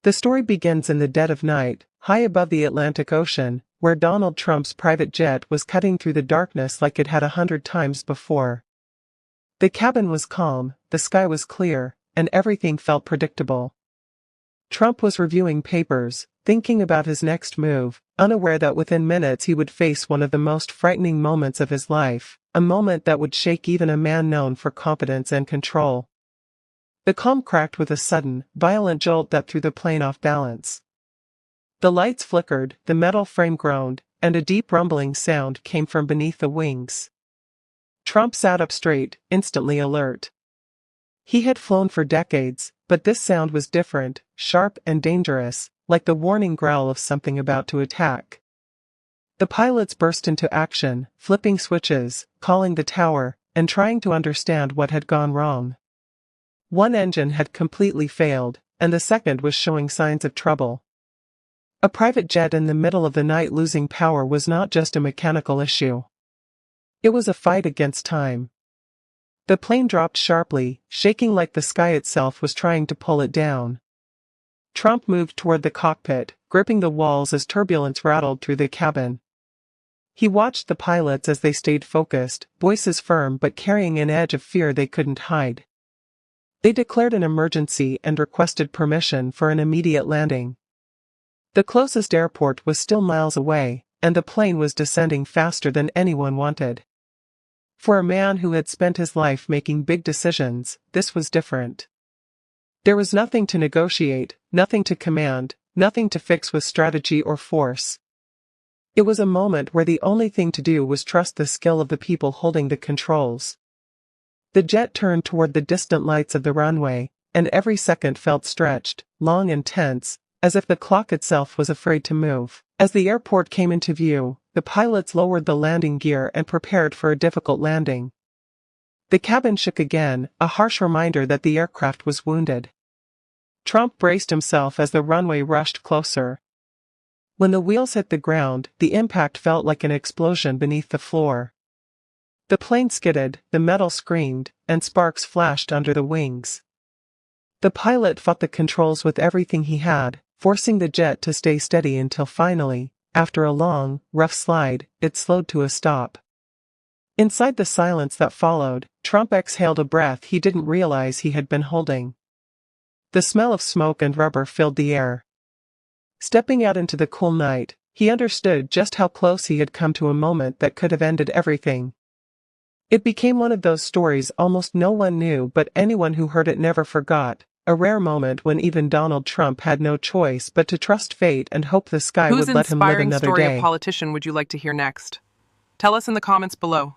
The story begins in the dead of night, high above the Atlantic Ocean, where Donald Trump's private jet was cutting through the darkness like it had 100 times before. The cabin was calm, the sky was clear, and everything felt predictable. Trump was reviewing papers, thinking about his next move, unaware that within minutes he would face one of the most frightening moments of his life, a moment that would shake even a man known for competence and control. The calm cracked with a sudden, violent jolt that threw the plane off balance. The lights flickered, the metal frame groaned, and a deep rumbling sound came from beneath the wings. Trump sat up straight, instantly alert. He had flown for decades, but this sound was different, sharp and dangerous, like the warning growl of something about to attack. The pilots burst into action, flipping switches, calling the tower, and trying to understand what had gone wrong. One engine had completely failed, and the second was showing signs of trouble. A private jet in the middle of the night losing power was not just a mechanical issue. It was a fight against time. The plane dropped sharply, shaking like the sky itself was trying to pull it down. Trump moved toward the cockpit, gripping the walls as turbulence rattled through the cabin. He watched the pilots as they stayed focused, voices firm but carrying an edge of fear they couldn't hide. They declared an emergency and requested permission for an immediate landing. The closest airport was still miles away, and the plane was descending faster than anyone wanted. For a man who had spent his life making big decisions, this was different. There was nothing to negotiate, nothing to command, nothing to fix with strategy or force. It was a moment where the only thing to do was trust the skill of the people holding the controls. The jet turned toward the distant lights of the runway, and every second felt stretched, long and tense, as if the clock itself was afraid to move. As the airport came into view, the pilots lowered the landing gear and prepared for a difficult landing. The cabin shook again, a harsh reminder that the aircraft was wounded. Trump braced himself as the runway rushed closer. When the wheels hit the ground, the impact felt like an explosion beneath the floor. The plane skidded, the metal screamed, and sparks flashed under the wings. The pilot fought the controls with everything he had, forcing the jet to stay steady until finally, after a long, rough slide, it slowed to a stop. Inside the silence that followed, Trump exhaled a breath he didn't realize he had been holding. The smell of smoke and rubber filled the air. Stepping out into the cool night, he understood just how close he had come to a moment that could have ended everything. It became one of those stories almost no one knew, but anyone who heard it never forgot, a rare moment when even Donald Trump had no choice but to trust fate and hope the sky would let him live another day. Whose inspiring story of politician would you like to hear next? Tell us in the comments below.